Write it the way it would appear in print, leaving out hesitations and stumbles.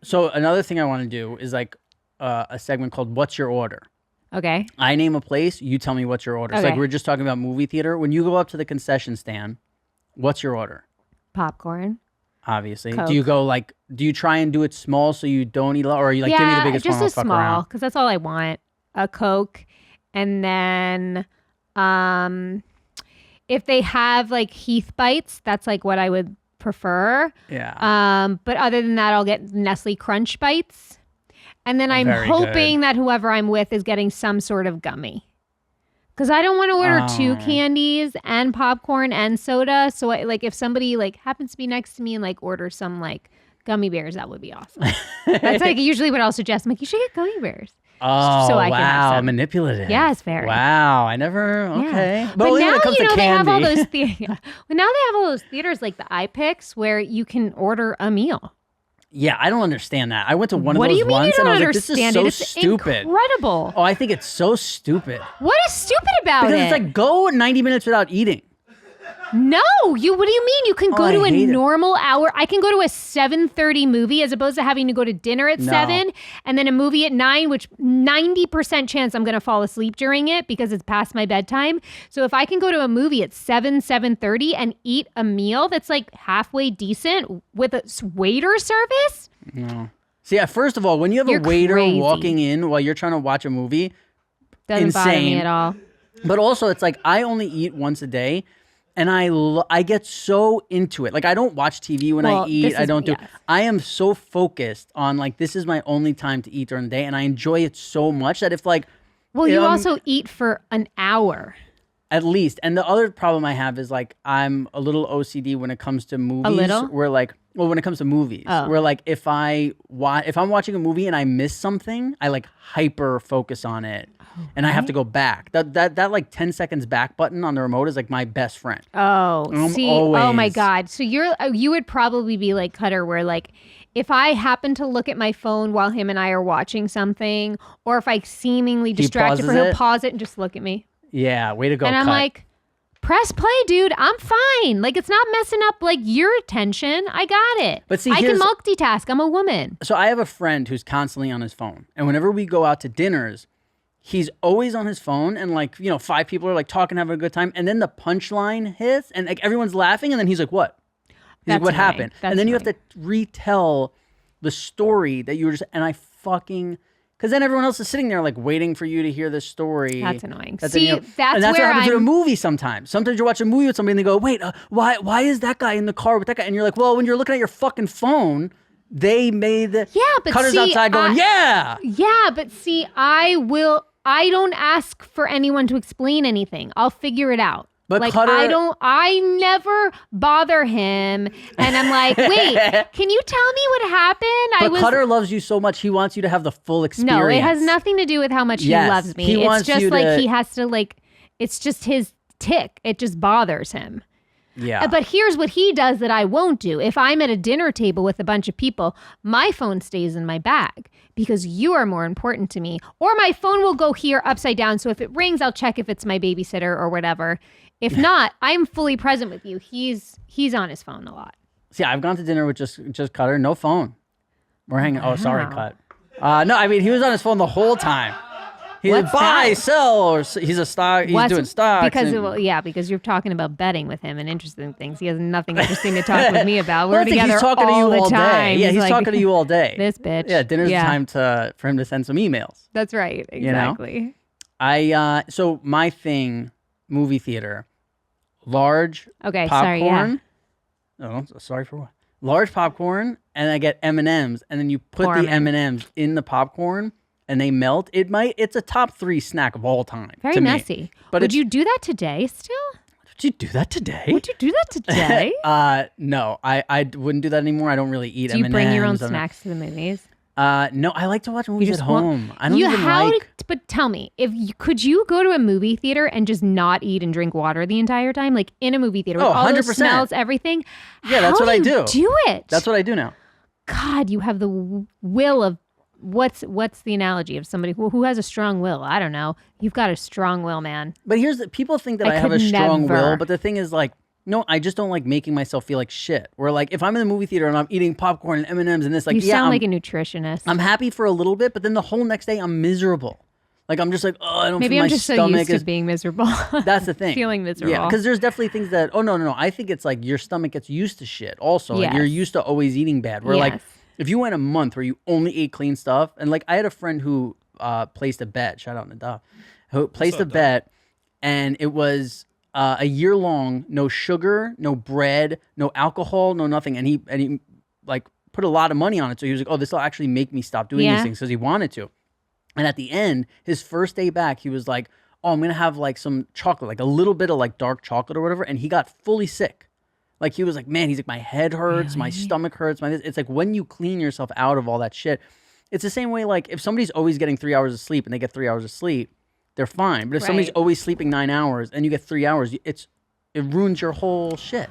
So another thing I want to do is like a segment called "What's Your Order?" Okay. I name a place, you tell me what's your order. So like Okay. we were just talking about movie theater. When you go up to the concession stand, what's your order? Popcorn. Obviously. Coke. Do you try and do it small so you don't eat a lot, or are you like, give me the biggest one, just I'll a fuck small, around? because that's all I want. A Coke, and then if they have like Heath Bites, that's like what I would prefer. Yeah. But other than that, I'll get Nestle Crunch Bites. And then I'm Very hoping good. that whoever I'm with is getting some sort of gummy. Because I don't want to order two candies and popcorn and soda. So if somebody like happens to be next to me and like orders some like gummy bears, that would be awesome. That's like usually what I'll suggest. I'm like, you should get gummy bears. Oh, so I can have some. Manipulative. Yeah, it's very. Wow, I never. Okay, But only now when it comes to they have candy. all those But now they have all those theaters like the iPix where you can order a meal. Yeah, I don't understand that. I went to one What of do those you mean you once, don't and I was like, "This is understand so it? It's stupid." incredible. Oh, I think it's so stupid What is stupid about because it? it's like go 90 minutes without eating. No, what do you mean? You can go I to a hate it. normal hour. I can go to a 7:30 movie as opposed to having to go to dinner at 7 and then a movie at 9, which 90% chance I'm going to fall asleep during it because it's past my bedtime. So if I can go to a movie at 7:30 and eat a meal that's like halfway decent with a waiter service. No. See, first of all, when you have You're a waiter crazy. walking in while you're trying to watch a movie, Doesn't bother me insane. at all. But also, it's like I only eat once a day, and I get so into it. Like I don't watch TV when I eat. I don't do. yes. I am so focused on like this is my only time to eat during the day, and I enjoy it so much that if like. Well, you also eat for an hour. At least. And the other problem I have is like I'm a little OCD when it comes to movies. A little? When it comes to movies, where like if I'm watching a movie and I miss something, I like hyper focus on it, and I have to go back. That like 10 seconds back button on the remote is like my best friend. Oh, oh my always- God. So you would probably be like Cutter, where like if I happen to look at my phone while him and I are watching something, or if I seemingly distracted, pauses he'll it? pause it and just look at me, Yeah, way to go. and I'm Cut. like, press play, dude. I'm fine. Like it's not messing up like your attention. I got it. But see, I can here's- multitask. I'm a woman. So I have a friend who's constantly on his phone, and whenever we go out to dinners, he's always on his phone, and like 5 people are like talking, having a good time, and then the punchline hits, and like everyone's laughing, and then he's like, "What?" He's like, That's "What annoying. happened?" That's And then you have annoying. to retell the story that you were just, and I fucking. Because then everyone else is sitting there like waiting for you to hear the story. That's annoying. Then, See, and that's that's what where happens in a I'm- movie sometimes. Sometimes you're watching a movie with somebody and they go, wait, why is that guy in the car with that guy? And you're like, well, when you're looking at your fucking phone, they made the but Cutter's see, outside going, yeah. Yeah, but see, I don't ask for anyone to explain anything. I'll figure it out. But like Cutter- I never bother him, and I'm like, wait, can you tell me what happened? But Cutter loves you so much, he wants you to have the full experience. No, it has nothing to do with how much Yes, he loves me. he It's wants just you like to- he has to like. It's just his tick. It just bothers him. Yeah. But here's what he does that I won't do. If I'm at a dinner table with a bunch of people, my phone stays in my bag because you are more important to me. Or my phone will go here upside down. So if it rings, I'll check if it's my babysitter or whatever. If not, I'm fully present with you. He's on his phone a lot. See, I've gone to dinner with just Cutter, no phone. We're hanging. Oh, sorry, Wow. Cut. No, I mean he was on his phone the whole time. He's What's buy, that? sell, or he's a stock. He's doing stocks. Because you're talking about betting with him and interesting things. He has nothing interesting to talk with me about. We're Well, I think together he's talking all to you the all time. day. Yeah, he's like, talking to you all day. This bitch. Yeah, dinner's Yeah. the time for him to send some emails. That's right. You know? Exactly. So my thing, movie theater, large Okay. Sorry. Yeah. popcorn. Oh, sorry for what? Large popcorn, and I get M&Ms, and then you put Poor the man. M&Ms in the popcorn, and they melt. It's a top 3 snack of all time. Very to me. messy. But Would it's- you do that today still? Did you do that today? Would you do that today? No, I wouldn't do that anymore. I don't really eat Do you M&Ms. bring your own I'm not- snacks to the movies? No, I like to watch movies at just want- home. I don't even like. But tell me, could you go to a movie theater and just not eat and drink water the entire time, like in a movie theater with Oh, all those 100%. smells, everything? Yeah, that's How what I do. do. You do it. That's what I do now. God, you have the will of what's the analogy of somebody who has a strong will? I don't know. You've got a strong will, man. But people think that I I have a could strong never. will, but the thing is like No, I just don't like making myself feel like shit. Where like if I'm in the movie theater and I'm eating popcorn and M&Ms and this, like you sound like a nutritionist. I'm happy for a little bit, but then the whole next day I'm miserable. Like I'm just like, oh, I don't Maybe feel I'm my just so stomach used to being miserable. That's the thing. Feeling miserable. Yeah, because there's definitely things that, no. I think it's like your stomach gets used to shit also. Like you're used to always eating bad. Where like if you went a month where you only ate clean stuff, and like I had a friend who placed a bet, shout out Nadav, who placed a bet, and it was a year long, no sugar, no bread, no alcohol, no nothing. And he like put a lot of money on it. So he was like, oh, this will actually make me stop doing these things because he wanted to. And at the end, his first day back, he was like, oh, I'm going to have like some chocolate, like a little bit of like dark chocolate or whatever. And he got fully sick. Like he was like, man, he's like, my head hurts, my stomach hurts. It's like when you clean yourself out of all that shit, it's the same way like if somebody's always getting 3 hours of sleep and they get 3 hours of sleep, they're fine. But if somebody's always sleeping 9 hours and you get 3 hours, it ruins your whole shit.